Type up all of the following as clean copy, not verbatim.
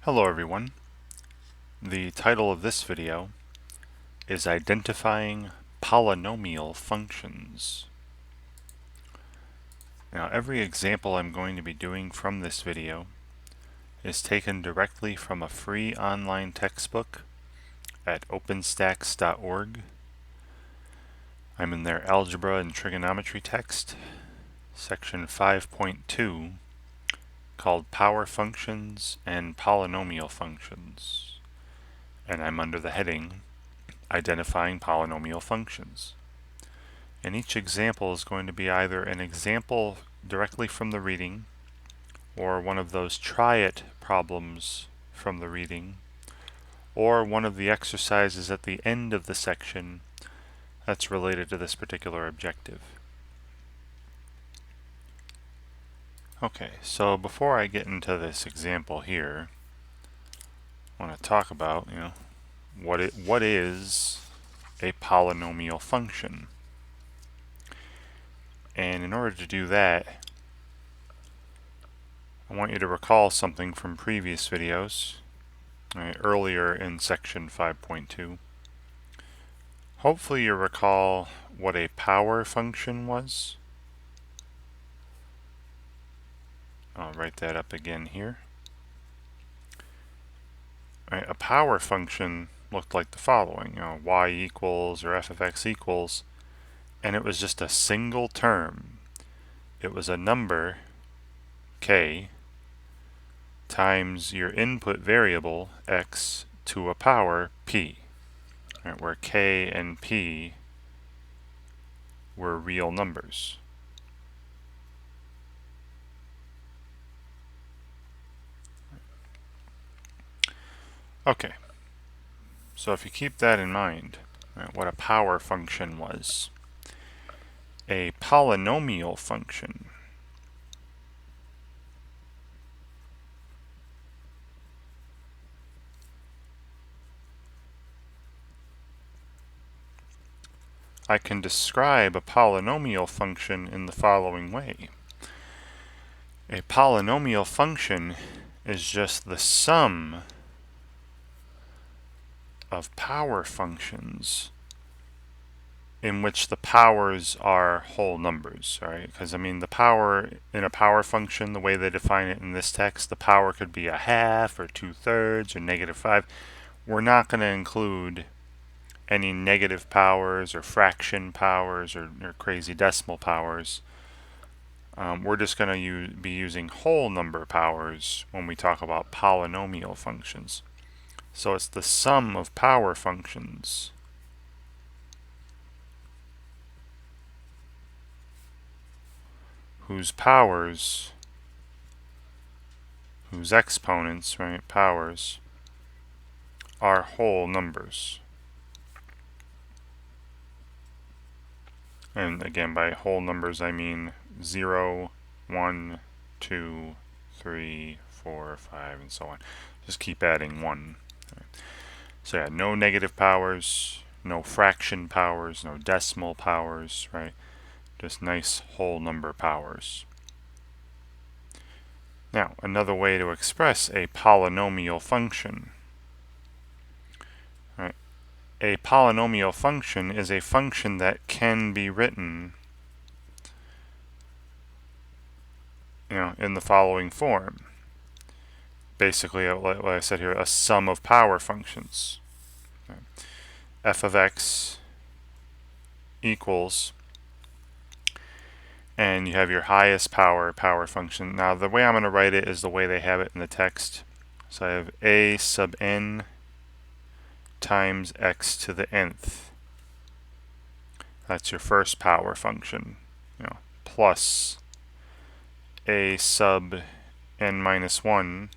Hello everyone. The title of this video is Identifying Polynomial Functions. Now every example I'm going to be doing from this video is taken directly from a free online textbook at openstacks.org. I'm in their Algebra and Trigonometry text, section 5.2, called Power Functions and Polynomial Functions, and I'm under the heading Identifying Polynomial Functions. And each example is going to be either an example directly from the reading or one of those try it problems from the reading or one of the exercises at the end of the section that's related to this particular objective. Okay, so before I get into this example here, I want to talk about, what is a polynomial function. And in order to do that, I want you to recall something from previous videos, earlier in section 5.2. Hopefully you recall what a power function was. I'll write that up again here. A power function looked like the following, y equals or f of x equals, and it was just a single term. It was a number, k, times your input variable, x, to a power, p, where k and p were real numbers. Okay, so if you keep that in mind, what a power function was. A polynomial function I can describe a polynomial function in the following way. A polynomial function is just the sum of power functions in which the powers are whole numbers, right? Because the power in a power function, the way they define it in this text, the power could be a half or 2/3 or -5. We're not going to include any negative powers or fraction powers or crazy decimal powers. We're just going to be using whole number powers when we talk about polynomial functions. So it's the sum of power functions whose powers, whose exponents, powers, are whole numbers. And again, by whole numbers I mean 0, 1, 2, 3, 4, 5, and so on. Just keep adding 1. So yeah, no negative powers, no fraction powers, no decimal powers, right? Just nice whole number powers. Now, another way to express a polynomial function. Right? A polynomial function is a function that can be written in the following form. Basically, like I said here, a sum of power functions. F of x equals, and you have your highest power function. Now the way I'm going to write it is the way they have it in the text. So I have a sub n times x to the nth. That's your first power function, plus a sub n minus 1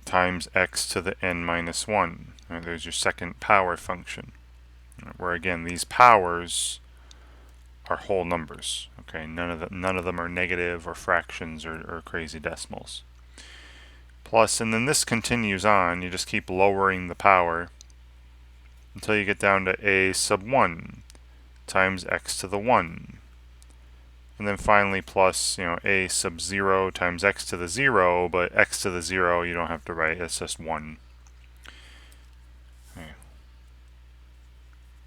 times x to the n minus 1. There's your second power function, where again these powers are whole numbers. Okay, none of them are negative or fractions or crazy decimals. Plus, and then this continues on. You just keep lowering the power until you get down to a sub 1 times x to the 1. And then finally plus, a sub 0 times x to the 0, but x to the 0 you don't have to write, it's just 1. Okay.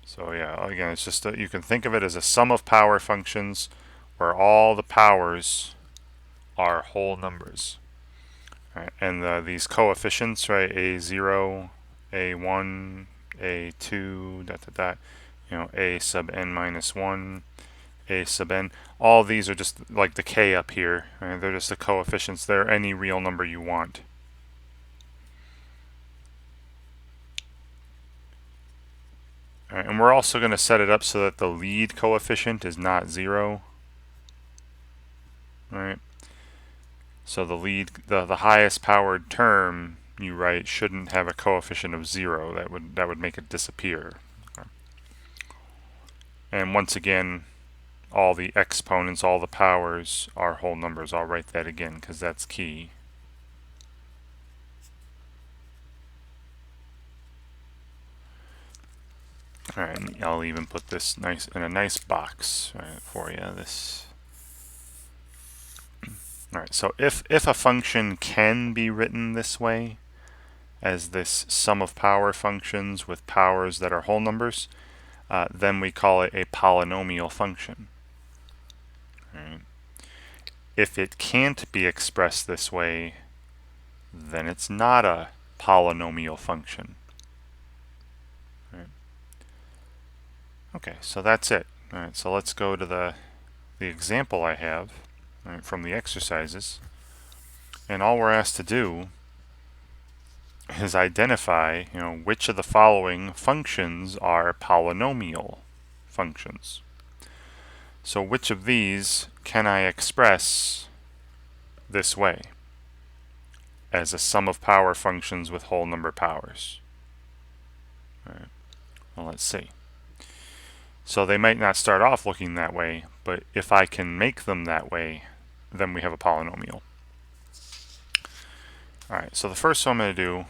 So yeah, again, it's just you can think of it as a sum of power functions where all the powers are whole numbers. Right? And these coefficients, right, a0, a1, a2, dot, dot, dot, a sub n minus 1, a sub n, all these are just like the k up here. Right? They're just the coefficients. They're any real number you want. All right, and we're also going to set it up so that the lead coefficient is not 0. Right? So the highest powered term you write shouldn't have a coefficient of 0. That would make it disappear. Okay. And once again, all the exponents, all the powers are whole numbers. I'll write that again because that's key. All right, and I'll even put this in a nice box, right, for you. All right, so if a function can be written this way, as this sum of power functions with powers that are whole numbers, then we call it a polynomial function. Right? If it can't be expressed this way, then it's not a polynomial function. Right? Okay, so that's it. All right, so let's go to the example I have, right, from the exercises. And all we're asked to do is identify, which of the following functions are polynomial functions. So which of these can I express this way as a sum of power functions with whole number powers? All right. Well, let's see. So they might not start off looking that way, but if I can make them that way, then we have a polynomial. All right, so the first one I'm going to do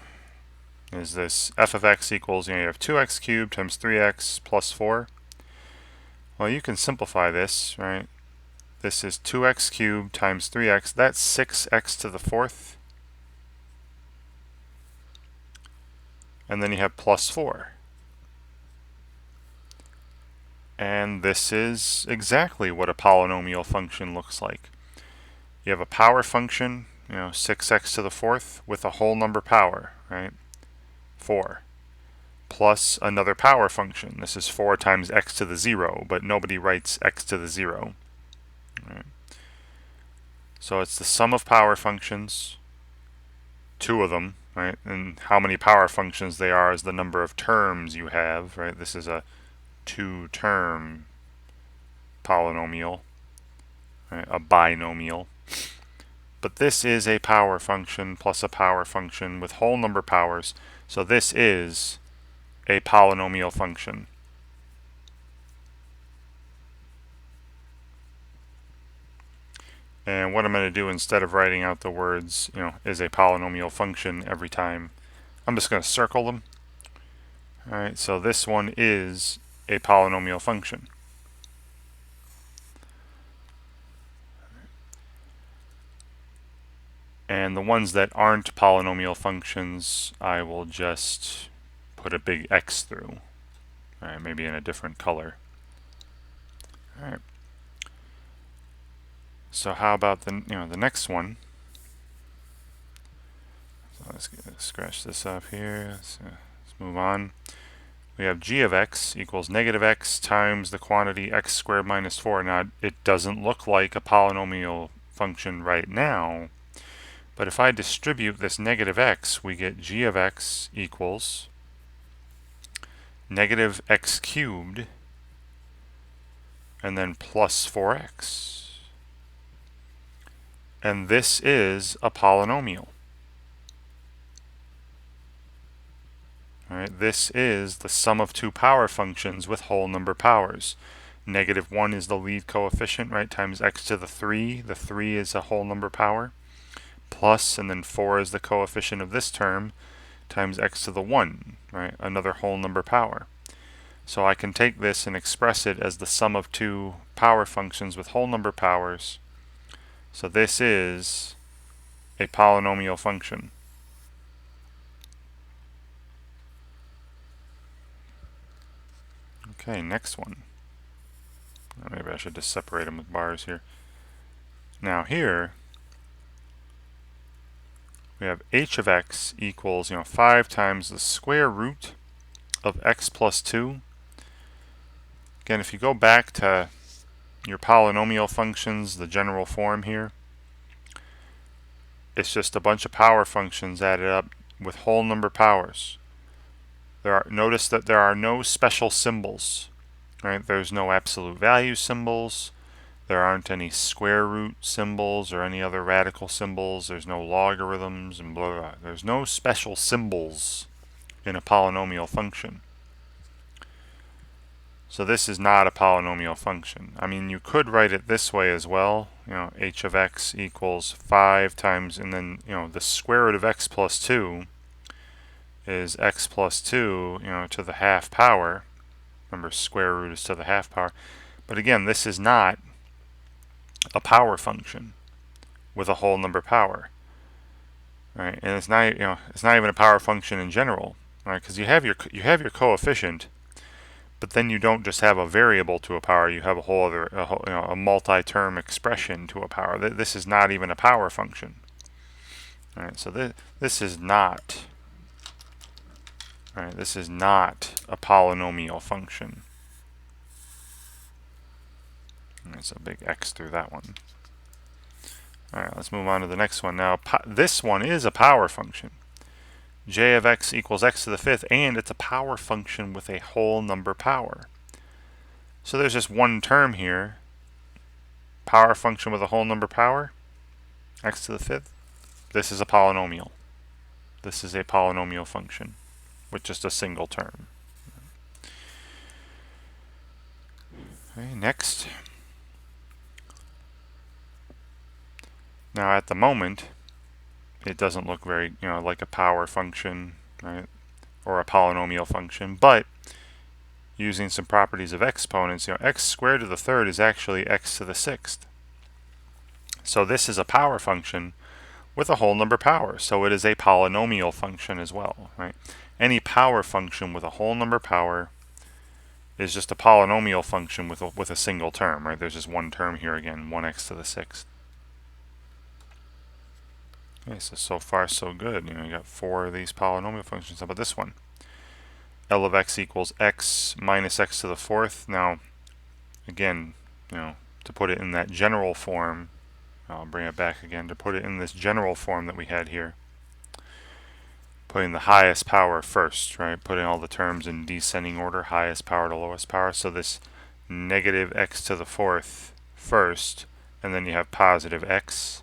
is this f of x equals, you have 2x cubed times 3x plus 4. Well, you can simplify this, right? This is 2x cubed times 3x. That's 6x to the 4th. And then you have plus 4. And this is exactly what a polynomial function looks like. You have a power function, 6x to the 4th with a whole number power, right? 4. Plus another power function. This is 4 times x to the 0, but nobody writes x to the 0. Right? So it's the sum of power functions, 2 of them, right? And how many power functions they are is the number of terms you have, right? This is a 2-term polynomial, right? A binomial. But this is a power function plus a power function with whole number powers. So this is a polynomial function. And what I'm going to do, instead of writing out the words, is a polynomial function every time, I'm just going to circle them. All right, so this one is a polynomial function. And the ones that aren't polynomial functions, I will just put a big X through. All right, maybe in a different color. All right. So how about the next one? So let's scratch this up here. Let's move on. We have g of x equals negative x times the quantity x squared minus 4. Now, it doesn't look like a polynomial function right now, but if I distribute this negative x, we get g of x equals negative x cubed and then plus 4x. And this is a polynomial. All right, this is the sum of 2 power functions with whole number powers. Negative 1 is the lead coefficient, right, times x to the 3. The 3 is a whole number power. Plus, and then 4 is the coefficient of this term, times x to the 1, right, another whole number power. So I can take this and express it as the sum of two power functions with whole number powers. So this is a polynomial function. Okay, next one. Maybe I should just separate them with bars here. Now here, we have h of x equals 5 times the square root of x plus 2. Again, if you go back to your polynomial functions, the general form here, it's just a bunch of power functions added up with whole number powers. Notice that there are no special symbols, right? There's no absolute value symbols. There aren't any square root symbols or any other radical symbols. There's no logarithms and blah, blah, blah. There's no special symbols in a polynomial function. So this is not a polynomial function. I mean, you could write it this way as well. H of x equals 5 times, and then, the square root of x plus 2 is x plus 2, to the half power. Remember, square root is to the half power. But again, this is not a power function with a whole number power, right? And it's not, it's not even a power function in general, right? Because you have your coefficient, but then you don't just have a variable to a power. You have a whole other, a multi-term expression to a power. This is not even a power function. All right, so this is not. All right, this is not a polynomial function. There's a big X through that one. All right, let's move on to the next one. Now, this one is a power function. J of x equals x to the fifth, and it's a power function with a whole number power. So there's just one term here. Power function with a whole number power, x to the fifth. This is a polynomial. This is a polynomial function with just a single term. Okay, next. Now at the moment, it doesn't look very, like a power function, right, or a polynomial function, but using some properties of exponents, x squared to the third is actually x to the sixth. So this is a power function with a whole number power, so it is a polynomial function as well, right? Any power function with a whole number power is just a polynomial function with a single term, right? There's just one term here again, 1x to the sixth. Okay, so far so good. You got 4 of these polynomial functions. How about this one? L of x equals x minus x to the fourth. Now, again, to put it in that general form, I'll bring it back again. To put it in this general form that we had here, putting the highest power first, right? Putting all the terms in descending order, highest power to lowest power. So this negative x to the fourth first, and then you have positive x.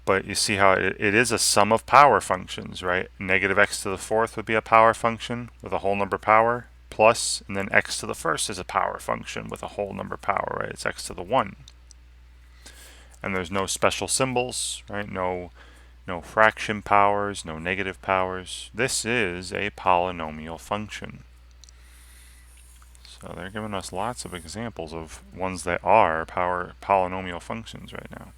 But you see how it is a sum of power functions, right? Negative x to the fourth would be a power function with a whole number power, plus, and then x to the first is a power function with a whole number power, right? It's x to the 1. And there's no special symbols, right? No fraction powers, no negative powers. This is a polynomial function. So they're giving us lots of examples of ones that are polynomial functions right now.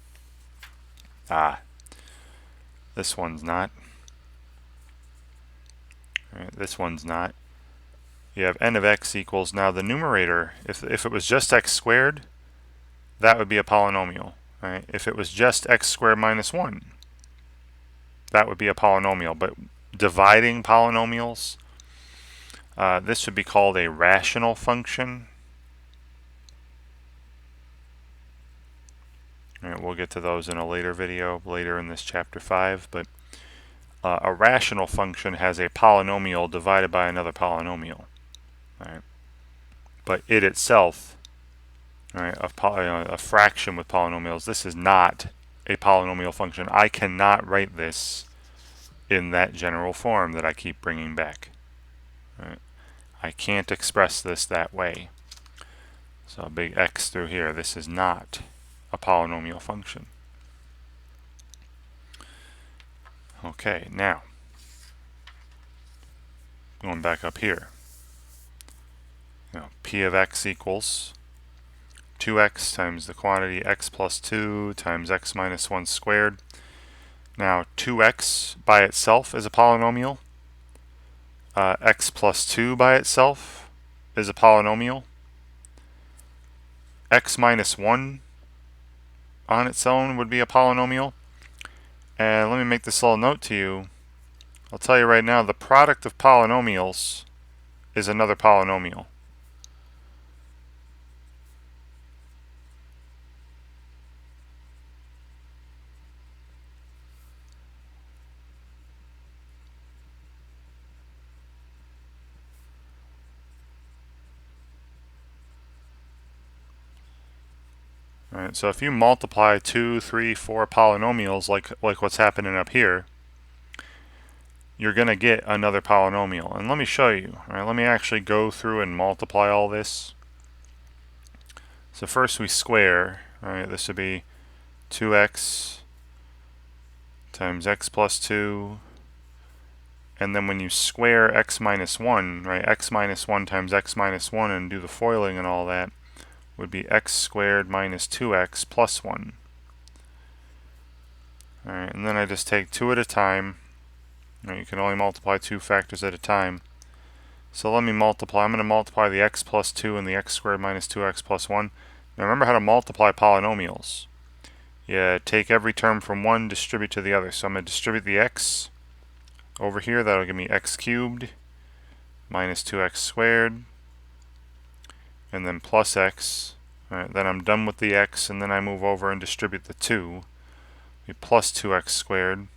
This one's not. Right, this one's not. You have n of x equals, now the numerator, if it was just x squared, that would be a polynomial. Right? If it was just x squared minus 1, that would be a polynomial. But dividing polynomials, this would be called a rational function. Right, we'll get to those in a later video, later in this chapter 5. But a rational function has a polynomial divided by another polynomial. Right? But it itself, right, a fraction with polynomials, this is not a polynomial function. I cannot write this in that general form that I keep bringing back. Right? I can't express this that way. So a big X through here. This is not a polynomial function. Okay, now going back up here. P of x equals 2x times the quantity x plus 2 times x minus 1 squared. Now 2x by itself is a polynomial. X plus 2 by itself is a polynomial. X minus 1 on its own would be a polynomial. And let me make this little note to you. I'll tell you right now, the product of polynomials is another polynomial. Alright, so if you multiply 2, 3, 4 polynomials like what's happening up here, you're going to get another polynomial. And let me show you. Alright, let me actually go through and multiply all this. So first we square. Alright, this would be 2x times x plus 2. And then when you square x minus 1, right, x minus 1 times x minus 1 and do the FOILing and all that, would be x squared minus 2x plus 1. Alright, and then I just take 2 at a time. Right, you can only multiply 2 factors at a time. So let me multiply. I'm going to multiply the x plus 2 and the x squared minus 2x plus 1. Now remember how to multiply polynomials. You take every term from one, distribute to the other. So I'm going to distribute the x over here. That'll give me x cubed minus 2x squared. And then plus x. Alright, then I'm done with the x, and then I move over and distribute the 2. Be plus 2x squared.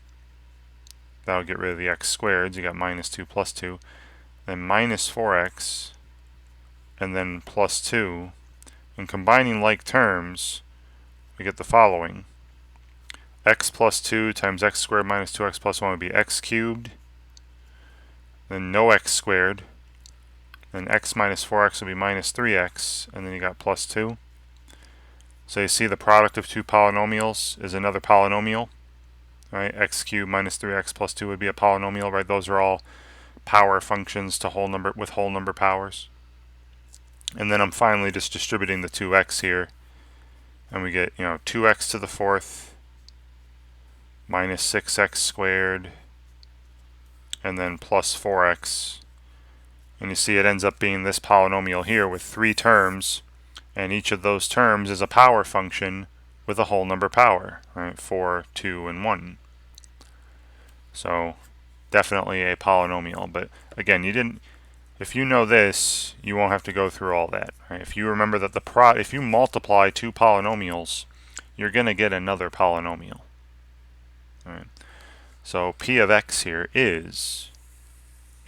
That'll get rid of the x squared. You got minus 2 plus 2. Then minus 4x. And then plus 2. And combining like terms, we get the following. X plus 2 times x squared minus 2x plus 1 would be x cubed. Then no x squared. Then x minus 4x will be minus 3x, and then you got plus 2. So you see the product of two polynomials is another polynomial. Right? X cubed minus 3x plus 2 would be a polynomial, right? Those are all power functions to whole number with whole number powers. And then I'm finally just distributing the 2x here, and we get 2x to the 4th minus 6x squared, and then plus 4x. And you see it ends up being this polynomial here with 3 terms, and each of those terms is a power function with a whole number power, right? 4, 2, and 1. So definitely a polynomial. But again, if you know this, you won't have to go through all that. Right? If you remember that if you multiply 2 polynomials, you're going to get another polynomial. Right? So p of x here is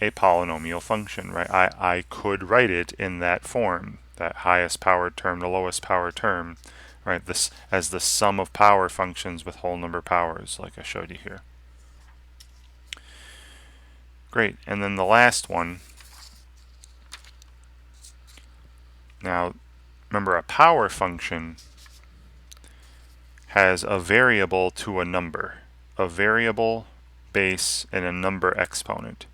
a polynomial function, right? I could write it in that form, that highest powered term to lowest powered term, right? This as the sum of power functions with whole number powers, like I showed you here. Great, and then the last one. Now, remember, a power function has a variable to a number, a variable base and a number exponent.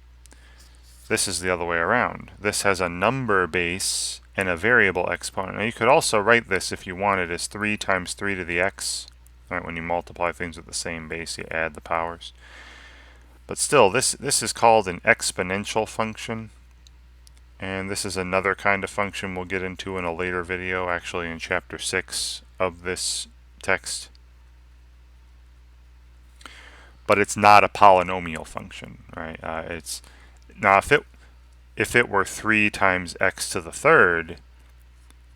This is the other way around. This has a number base and a variable exponent. Now you could also write this if you wanted as 3 times 3 to the x. Right, when you multiply things with the same base, you add the powers. But still, this is called an exponential function. And this is another kind of function we'll get into in a later video, actually in chapter 6 of this text. But it's not a polynomial function, right? Now if it were 3 times x to the 3rd,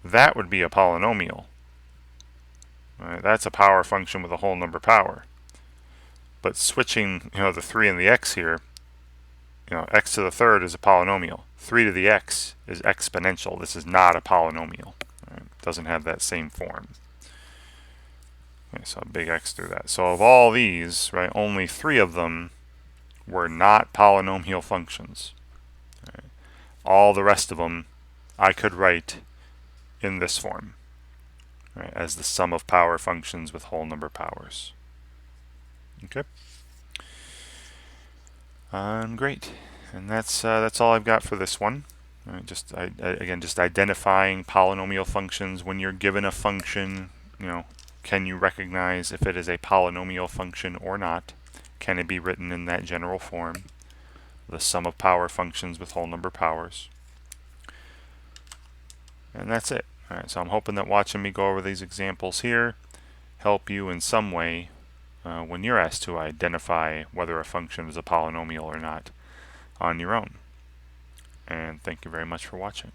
that would be a polynomial. Right? That's a power function with a whole number power. But switching, the 3 and the x here, x to the 3rd is a polynomial. 3 to the x is exponential. This is not a polynomial. Right? It doesn't have that same form. Okay, so a big X through that. So of all these, right, only 3 of them were not polynomial functions. Right? All the rest of them I could write in this form, right, as the sum of power functions with whole number powers. Okay. Great. And that's all I've got for this one. Again, just identifying polynomial functions. When you're given a function, can you recognize if it is a polynomial function or not? Can it be written in that general form? The sum of power functions with whole number powers. And that's it. All right, so I'm hoping that watching me go over these examples here help you in some way when you're asked to identify whether a function is a polynomial or not on your own. And thank you very much for watching.